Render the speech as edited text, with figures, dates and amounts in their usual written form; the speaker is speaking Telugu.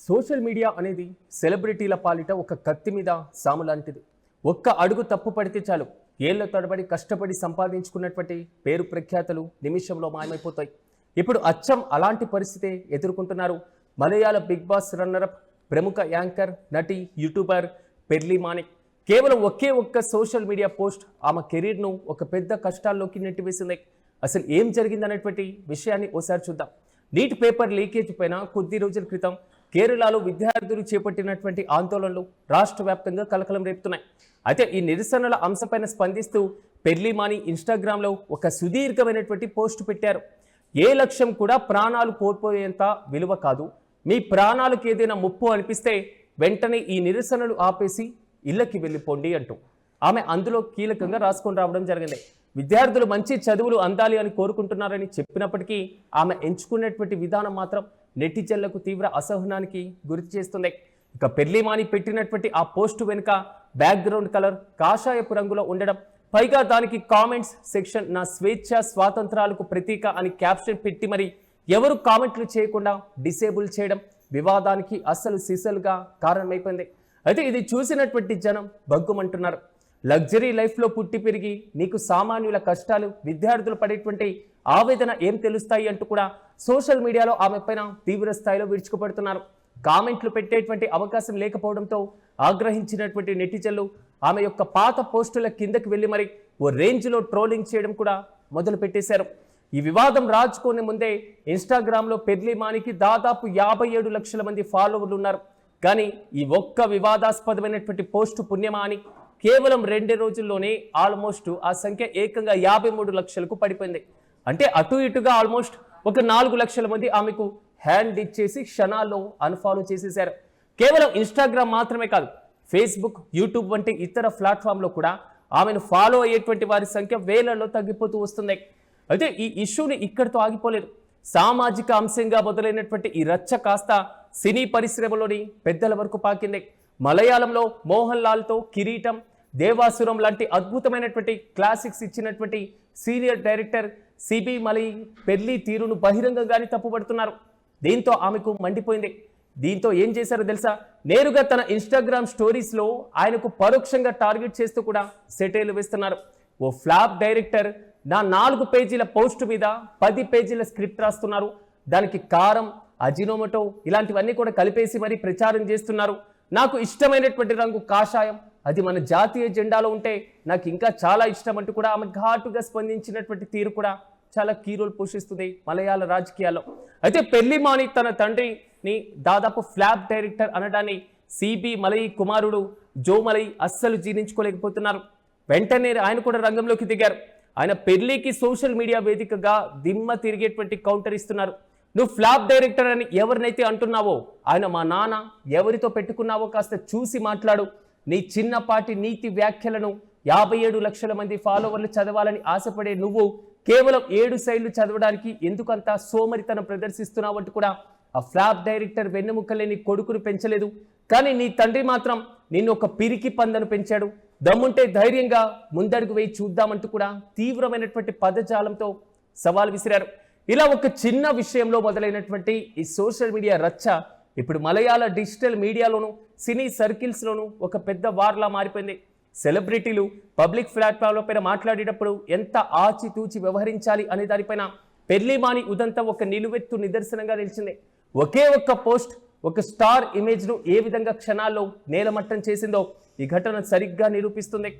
సోషల్ మీడియా అనేది సెలబ్రిటీల పాలిట ఒక కత్తి మీద సాము లాంటిది. ఒక్క అడుగు తప్పు పడితే చాలు ఏళ్ల తడబడి కష్టపడి సంపాదించుకున్నటువంటి పేరు ప్రఖ్యాతలు నిమిషంలో మాయమైపోతాయి. ఇప్పుడు అచ్చం అలాంటి పరిస్థితే ఎదుర్కొంటున్నారు మలయాళ బిగ్ బాస్ రన్నరప్, ప్రముఖ యాంకర్, నటి, యూట్యూబర్ పెర్లీ మానిక్. కేవలం ఒకే ఒక్క సోషల్ మీడియా పోస్ట్ ఆమె కెరీర్ను ఒక పెద్ద కష్టాల్లోకి నెట్టివేసింది. అసలు ఏం జరిగిందనేటువంటి విషయాన్ని ఓసారి చూద్దాం. నీట్ పేపర్ లీకేజ్ పైన కొద్ది రోజుల క్రితం కేరళలో విద్యార్థులు చేపట్టినటువంటి ఆందోళనలు రాష్ట్ర వ్యాప్తంగా కలకలం రేపుతున్నాయి. అయితే ఈ నిరసనల అంశంపైన స్పందిస్తూ పెర్లీ మాని ఇన్స్టాగ్రామ్లో ఒక సుదీర్ఘమైనటువంటి పోస్ట్ పెట్టారు. ఏ లక్ష్యం కూడా ప్రాణాలు కోల్పోయేంత విలువ కాదు. మీ ప్రాణాలకు ఏదైనా ముప్పు అనిపిస్తే వెంటనే ఈ నిరసనలు ఆపేసి ఇళ్ళకి వెళ్ళిపోండి అంటూ ఆమె అందులో కీలకంగా రాసుకొని రావడం జరిగింది. విద్యార్థులు మంచి చదువులు అందాలి అని కోరుకుంటున్నారని చెప్పినప్పటికీ ఆమె ఎంచుకున్నటువంటి విధానం మాత్రం నెటిజన్లకు తీవ్ర అసహనానికి గురి చేస్తుంది. ఇక పెర్లీ మాని పెట్టినటువంటి ఆ పోస్టు వెనుక బ్యాక్గ్రౌండ్ కలర్ కాషాయపు రంగులో ఉండడం, పైగా దానికి కామెంట్స్ సెక్షన్ నా స్వేచ్ఛ స్వాతంత్రాలకు ప్రతీక అని క్యాప్షన్ పెట్టి మరి ఎవరు కామెంట్లు చేయకుండా డిసేబుల్ చేయడం వివాదానికి అస్సలు సిసలుగా కారణమైపోయింది. అయితే ఇది చూసినటువంటి జనం బగ్గుమంటున్నారు. లగ్జరీ లైఫ్లో పుట్టి పెరిగి నీకు సామాన్యుల కష్టాలు, విద్యార్థులు పడేటువంటి ఆవేదన ఏం తెలుస్తాయి అంటూ కూడా సోషల్ మీడియాలో ఆమె పైన తీవ్ర స్థాయిలో విరుచుకుపడుతున్నారు. కామెంట్లు పెట్టేటువంటి అవకాశం లేకపోవడంతో ఆగ్రహించినటువంటి నెటిజన్లు ఆమె యొక్క పాత పోస్టుల కిందకి వెళ్ళి మరి ఓ రేంజ్లో ట్రోలింగ్ చేయడం కూడా మొదలు పెట్టేశారు. ఈ వివాదం రాజుకునే ముందే ఇన్స్టాగ్రామ్లో పెర్లీ మానికి దాదాపు 57 లక్షల మంది ఫాలోవర్లు ఉన్నారు. కానీ ఈ ఒక్క వివాదాస్పదమైనటువంటి పోస్టు పుణ్యమా అని కేవలం 2 రోజుల్లోనే ఆల్మోస్ట్ ఆ సంఖ్య ఏకంగా 53 లక్షలకు పడిపోయింది. అంటే అటు ఇటుగా ఆల్మోస్ట్ ఒక 4 లక్షల మంది ఆమెకు హ్యాండ్ ఇచ్చేసి క్షణాల్లో అన్ఫాలో చేసేశారు. కేవలం ఇన్స్టాగ్రామ్ మాత్రమే కాదు, ఫేస్బుక్, యూట్యూబ్ వంటి ఇతర ప్లాట్ఫామ్లో కూడా ఆమెను ఫాలో అయ్యేటువంటి వారి సంఖ్య వేలల్లో తగ్గిపోతూ వస్తుంది. అయితే ఈ ఇష్యూని ఇక్కడితో ఆగిపోలేదు. సామాజిక అంశంగా మొదలైనటువంటి ఈ రచ్చ కాస్త సినీ పరిశ్రమలోని పెద్దల వరకు పాకింది. మలయాళంలో మోహన్ లాల్తో కిరీటం, దేవాసురం లాంటి అద్భుతమైనటువంటి క్లాసిక్స్ ఇచ్చినటువంటి senior director CB malai pearly తీరును బహిరంగంగానే తప్పుపడుతున్నారు. దీంతో ఆమెకు మండిపోయింది. దీంతో ఏం చేశారో తెలుసా? నేరుగా తన ఇన్స్టాగ్రామ్ స్టోరీస్లో ఆయనకు పరోక్షంగా టార్గెట్ చేస్తూ కూడా సెటైర్లు వేస్తున్నారు. ఓ ఫ్లాప్ డైరెక్టర్ నా 4 పేజీల పోస్ట్ మీద 10 పేజీల స్క్రిప్ట్ రాస్తున్నారు. దానికి కారం, అజినోమోటో ఇలాంటివన్నీ కూడా కలిపేసి మరీ ప్రచారం చేస్తున్నారు. నాకు ఇష్టమైనటువంటి రంగు కాషాయం, అది మన జాతీయ జెండాలో ఉంటే నాకు ఇంకా చాలా ఇష్టం అంటూ కూడా ఆమె ఘాటుగా స్పందించినటువంటి తీరు కూడా చాలా కీ రోల్ పోషిస్తుంది మలయాళ రాజకీయాల్లో. అయితే పెర్లీ మాని తన తండ్రిని దాదాపు ఫ్లాప్ డైరెక్టర్ అనడాన్ని సిబి మలయి కుమారుడు జో మలయి అస్సలు జీర్ణించుకోలేకపోతున్నారు. వెంటనే ఆయన కూడా రంగంలోకి దిగారు. ఆయన పెర్లీకి సోషల్ మీడియా వేదికగా దిమ్మ తిరిగేటువంటి కౌంటర్ ఇస్తున్నారు. నువ్వు ఫ్లాప్ డైరెక్టర్ అని ఎవరినైతే అంటున్నావో ఆయన మా నాన్న, ఎవరితో పెట్టుకున్నావో కాస్త చూసి మాట్లాడు. నీ చిన్నపాటి నీతి వ్యాఖ్యలను 57 లక్షల మంది ఫాలోవర్లు చదవాలని ఆశపడే నువ్వు కేవలం 7 శైళ్లు చదవడానికి ఎందుకంత సోమరితనం ప్రదర్శిస్తున్నావు అంటూ కూడా ఆ ఫ్లాప్ డైరెక్టర్ వెన్నెముకలేని కొడుకును పెంచలేదు. కానీ నీ తండ్రి మాత్రం నిన్ను ఒక పిరికి పందను పెంచాడు. దమ్ముంటే ధైర్యంగా ముందడుగు వేయి చూద్దామంటూ కూడా తీవ్రమైనటువంటి పదజాలంతో సవాల్ విసిరారు. ఇలా ఒక చిన్న విషయంలో మొదలైనటువంటి ఈ సోషల్ మీడియా రచ్చ ఇప్పుడు మలయాళ డిజిటల్ మీడియాలోను, సినీ సర్కిల్స్లోనూ ఒక పెద్ద వార్లా మారిపోయింది. సెలబ్రిటీలు పబ్లిక్ ప్లాట్ఫామ్ల పైన మాట్లాడేటప్పుడు ఎంత ఆచితూచి వ్యవహరించాలి అనే దానిపైన పెర్లీ మాని ఉదంతం ఒక నిలువెత్తు నిదర్శనంగా నిలిచింది. ఒకే ఒక్క పోస్ట్ ఒక స్టార్ ఇమేజ్ను ఏ విధంగా క్షణాల్లో నేలమట్టం చేసిందో ఈ ఘటన సరిగ్గా నిరూపిస్తుంది.